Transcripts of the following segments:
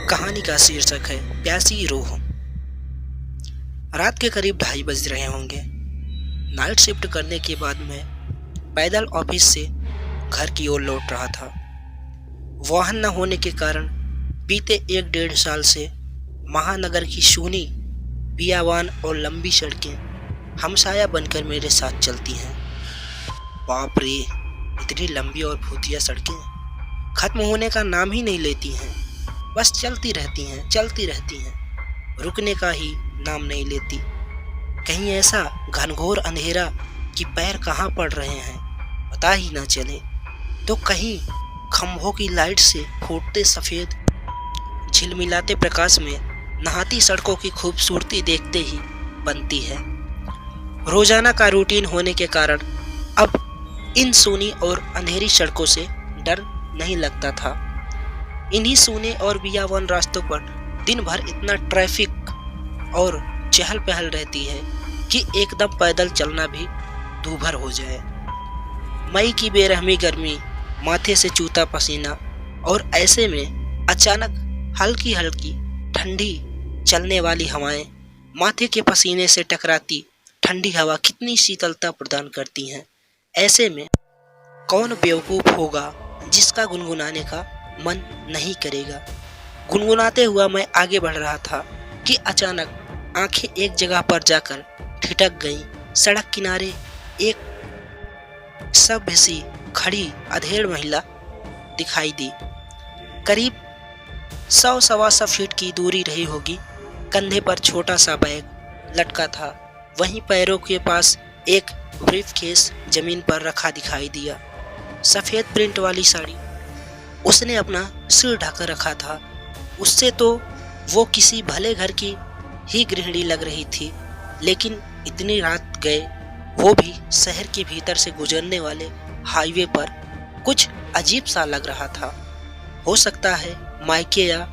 कहानी का शीर्षक है प्यासी रूह। रात के करीब 2:30 बज रहे होंगे। नाइट शिफ्ट करने के बाद मैं पैदल ऑफिस से घर की ओर लौट रहा था। वाहन न होने के कारण बीते 1-1.5 साल से महानगर की सूनी बियावान और लंबी सड़कें हमसाया बनकर मेरे साथ चलती हैं। बाप रे, इतनी लंबी और भूतिया सड़कें खत्म होने का नाम ही नहीं लेती हैं। बस चलती रहती हैं, रुकने का ही नाम नहीं लेती। कहीं ऐसा घनघोर अंधेरा कि पैर कहाँ पड़ रहे हैं पता ही ना चले, तो कहीं खंभों की लाइट से फूटते सफ़ेद झिलमिलाते प्रकाश में नहाती सड़कों की खूबसूरती देखते ही बनती है। रोजाना का रूटीन होने के कारण अब इन सूनी और अंधेरी सड़कों से डर नहीं लगता था। इन्हीं सूने और बियावान रास्तों पर दिन भर इतना ट्रैफिक और चहल पहल रहती है कि एकदम पैदल चलना भी दूभर हो जाए। मई की बेरहमी गर्मी, माथे से चूता पसीना, और ऐसे में अचानक हल्की हल्की ठंडी चलने वाली हवाएं माथे के पसीने से टकराती ठंडी हवा कितनी शीतलता प्रदान करती हैं। ऐसे में कौन बेवकूफ़ होगा जिसका गुनगुनाने का मन नहीं करेगा। गुनगुनाते हुआ मैं आगे बढ़ रहा था कि अचानक आंखें एक जगह पर जाकर ठिठक गईं। सड़क किनारे एक सभ्य सी खड़ी अधेड़ महिला दिखाई दी। करीब 100-125 फीट की दूरी रही होगी। कंधे पर छोटा सा बैग लटका था, वहीं पैरों के पास एक ब्रीफकेस जमीन पर रखा दिखाई दिया। सफ़ेद प्रिंट वाली साड़ी उसने अपना सिर ढक रखा था। उससे तो वो किसी भले घर की ही गृहिणी लग रही थी, लेकिन इतनी रात गए, वो भी शहर के भीतर से गुजरने वाले हाईवे पर, कुछ अजीब सा लग रहा था। हो सकता है मायके या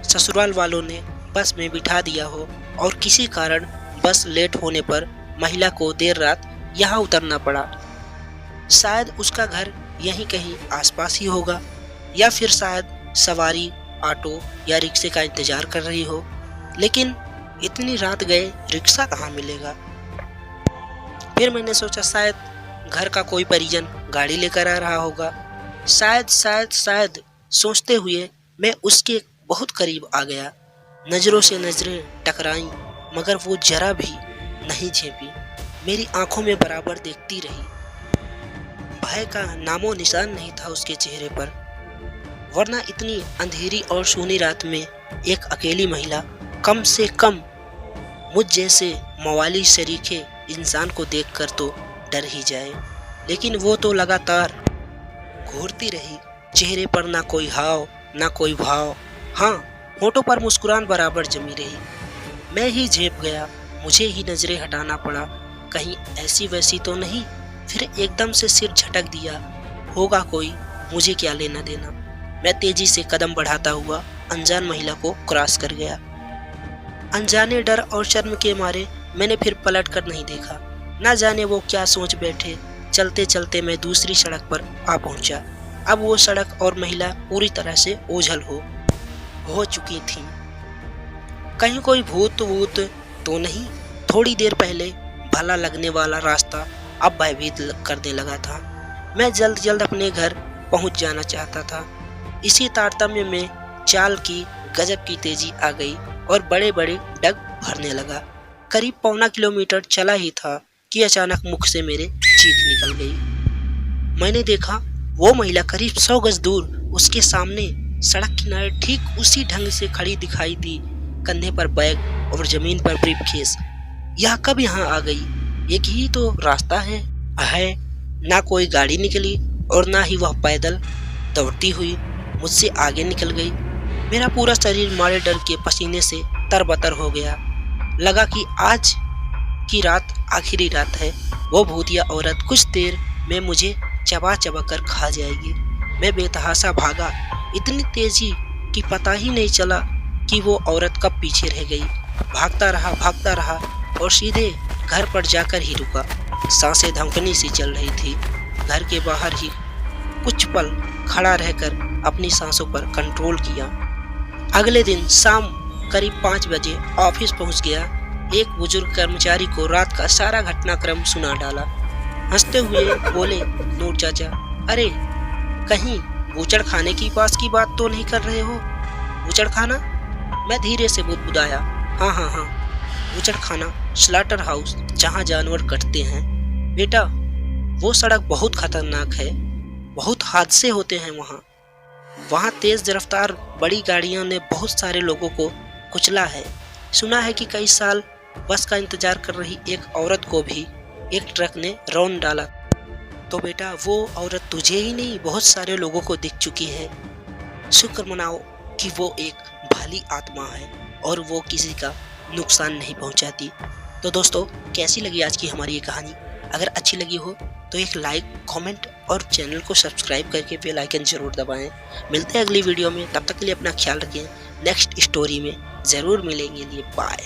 ससुराल वालों ने बस में बिठा दिया हो और किसी कारण बस लेट होने पर महिला को देर रात यहाँ उतरना पड़ा। शायद उसका घर यहीं कहीं आसपास ही होगा, या फिर शायद सवारी ऑटो या रिक्शे का इंतजार कर रही हो। लेकिन इतनी रात गए रिक्शा कहाँ मिलेगा। फिर मैंने सोचा शायद घर का कोई परिजन गाड़ी लेकर आ रहा होगा। शायद सोचते हुए मैं उसके बहुत करीब आ गया। नज़रों से नज़रें टकराईं, मगर वो जरा भी नहीं झेपी। मेरी आंखों में बराबर देखती रही। भय का नामो निशान नहीं था उसके चेहरे पर, वरना इतनी अंधेरी और सूनी रात में एक अकेली महिला कम से कम मुझ जैसे मवाली शरीके इंसान को देखकर तो डर ही जाए। लेकिन वो तो लगातार घूरती रही, चेहरे पर ना कोई हाव ना कोई भाव। हाँ, होठों पर मुस्कुराहट बराबर जमी रही। मैं ही झेप गया, मुझे ही नजरें हटाना पड़ा, कहीं ऐसी वैसी तो नहीं। फिर एकदम से सिर झटक दिया, होगा कोई, मुझे क्या लेना देना। मैं तेजी से कदम बढ़ाता हुआ अनजान महिला को क्रॉस कर गया। अनजाने डर और शर्म के मारे मैंने फिर पलट कर नहीं देखा। ना जाने वो क्या सोच बैठे। चलते चलते मैं दूसरी सड़क पर आ पहुंचा। अब वो सड़क और महिला पूरी तरह से ओझल हो चुकी थी। कहीं कोई भूत तो नहीं। थोड़ी देर पहले भला लगने वाला रास्ता अब भयभीत करने लगा था। मैं जल्द अपने घर पहुंच जाना चाहता था। इसी तारतम्य में चाल की गजब की तेजी आ गई और बड़े डग भरने लगा। करीब 1.25 किलोमीटर चला ही था कि अचानक मुख से मेरे चीख निकल गई। मैंने देखा वो महिला करीब 100 गज दूर उसके सामने सड़क किनारे ठीक उसी ढंग से खड़ी दिखाई दी, कंधे पर बैग और जमीन पर ब्रीफकेस। यह कब यहाँ आ गई? एक ही तो रास्ता है। ना कोई गाड़ी निकली और ना ही वह पैदल दौड़ती हुई मुझसे आगे निकल गई। मेरा पूरा शरीर मारे डर के पसीने से तरबतर हो गया। लगा कि आज की रात आखिरी रात है। वो भूतिया औरत कुछ देर में मुझे चबा कर खा जाएगी। मैं बेतहाशा भागा, इतनी तेजी कि पता ही नहीं चला कि वो औरत कब पीछे रह गई। भागता रहा और सीधे घर पर जाकर ही रुका। सांसें धमकनी सी चल रही थी। घर के बाहर ही कुछ पल खड़ा रहकर अपनी सांसों पर कंट्रोल किया। अगले दिन शाम करीब 5 बजे ऑफिस पहुंच गया। एक बुजुर्ग कर्मचारी को रात का सारा घटनाक्रम सुना डाला। हंसते हुए बोले नूर चाचा, अरे कहीं बूचड़ खाने की पास की बात तो नहीं कर रहे हो? बूचड़ खाना? मैं धीरे से बुदबुदाया। हाँ, बूचड़ खाना, स्लॉटर हाउस, जहाँ जानवर कटते हैं। बेटा, वो सड़क बहुत खतरनाक है, बहुत हादसे होते हैं वहाँ तेज रफ्तार बड़ी गाड़ियों ने बहुत सारे लोगों को कुचला है। सुना है कि कई साल बस का इंतजार कर रही एक औरत को भी एक ट्रक ने रौंद डाला। तो बेटा, वो औरत तुझे ही नहीं बहुत सारे लोगों को दिख चुकी है। शुक्र मनाओ कि वो एक भली आत्मा है और वो किसी का नुकसान नहीं पहुंचाती। तो दोस्तों, कैसी लगी आज की हमारी ये कहानी? अगर अच्छी लगी हो तो एक लाइक, कमेंट और चैनल को सब्सक्राइब करके बेल आइकन जरूर दबाएं। मिलते हैं अगली वीडियो में, तब तक के लिए अपना ख्याल रखें। नेक्स्ट स्टोरी में ज़रूर मिलेंगे। बाय।